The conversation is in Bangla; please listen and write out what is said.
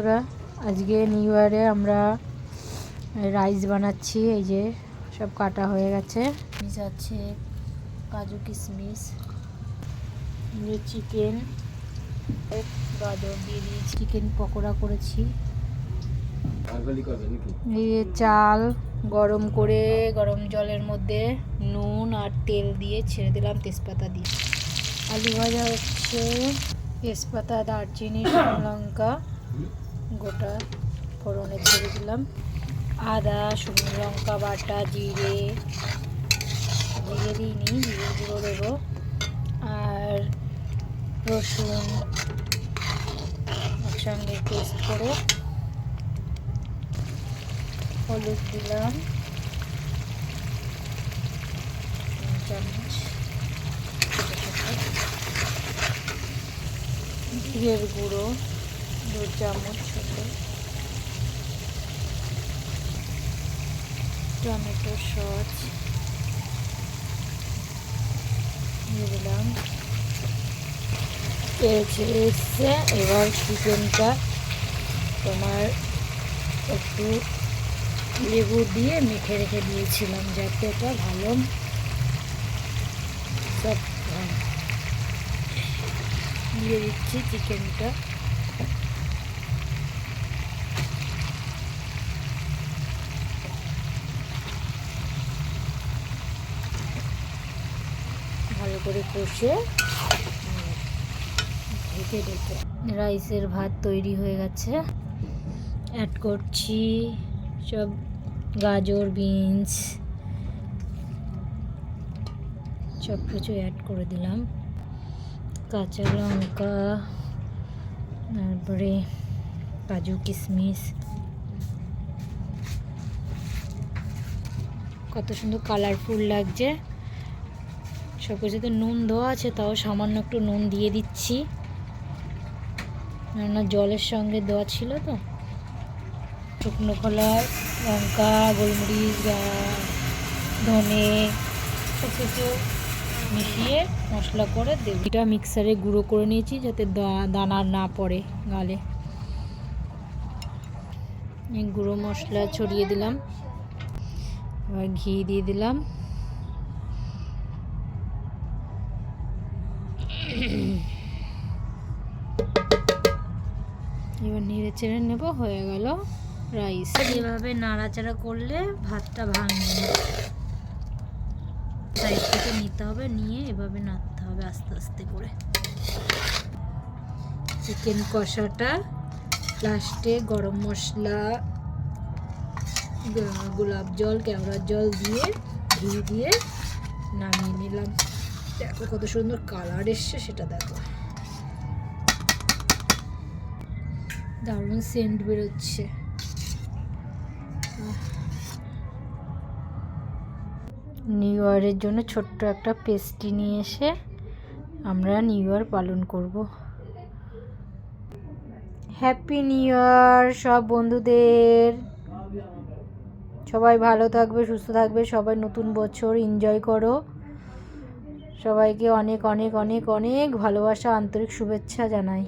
বন্ধুরা, আজকে নিউ ইয়ারে আমরা রাইস বানাচ্ছি। এই যে সব কাটা হয়ে গেছে, আছে কাজু কিশমিশ, চিকেন, গাজর দিয়ে দিয়েছি, চিকেন পকোড়া করেছি। এই চাল গরম করে গরম জলের মধ্যে নুন আর তেল দিয়ে ছেড়ে দিলাম, তেজপাতা দিয়ে। আলু ভাজা হচ্ছে, তেজপাতা, দারচিনি, শুকনো লঙ্কা গোটা ফোড়নে ছেড়ে দিলাম, আদা, শুকনো লঙ্কা বাটা, জিরে দিইনি, জিরে গুঁড়ো দেবো, আর রসুন একসঙ্গে পেস্ট করে, হলুদ দিলাম 3 চামচ, জিরের গুঁড়ো 2 চামচ ছোট, টমেটো সস দিয়ে দিলাম, ছেড়ে এসছে। এবার চিকেনটা তোমার একটু লেবু দিয়ে মেখে রেখে দিয়েছিলাম যাতে এটা ভালো সব দিয়ে দিচ্ছি চিকেনটা। ভালো করে কষে ঢেকে ঢেকে রাইসের ভাত তৈরি হয়ে গেছে। অ্যাড করছি সব গাজর, বিনস সব কিছু অ্যাড করে দিলাম, কাঁচা লঙ্কা, তারপরে কাজু কিশমিশ। কত সুন্দর কালারফুল লাগছে। সব কিছুতে নুন দেওয়া আছে, তাও সামান্য একটু নুন দিয়ে দিচ্ছি, কেননা জলের সঙ্গে দেওয়া ছিল তো। শুকনো খোলা লঙ্কা, গোলমরিচ, ধনে সব কিছু মিশিয়ে মশলা করে দেব। এটা মিক্সারে গুঁড়ো করে নিয়েছি যাতে দানা না পড়ে গালে। গুঁড়ো মশলা ছড়িয়ে দিলাম, এবার ঘি দিয়ে দিলাম, এবার নেড়ে চেড়ে নেব, হয়ে গেল রাইস। এভাবে নাড়াচাড়া করলে ভাতটা ভাঙবে না, সাইড থেকে নিতে হবে, নিয়ে এভাবে নাড়তে হবে আস্তে আস্তে করে। চিকেন কষাটা লাস্টে গরম মশলা, গোলাপ জল, কেওড়ার জল দিয়ে ঘি দিয়ে নামিয়ে নিলাম। দেখো কত সুন্দর কালার এসছে, সেটা দেখো, দারুণ সেন্ট বেরোচ্ছে। নিউ ইয়ারের জন্য ছোট্ট একটা পেস্ট্রি নিয়ে এসে আমরা নিউ ইয়ার পালন করব। হ্যাপি নিউ ইয়ার সব বন্ধুদের। সবাই ভালো থাকবে, সুস্থ থাকবে, সবাই নতুন বছর এনজয় করো। সবাইকে অনেক অনেক অনেক অনেক ভালোবাসা, আন্তরিক শুভেচ্ছা জানাই।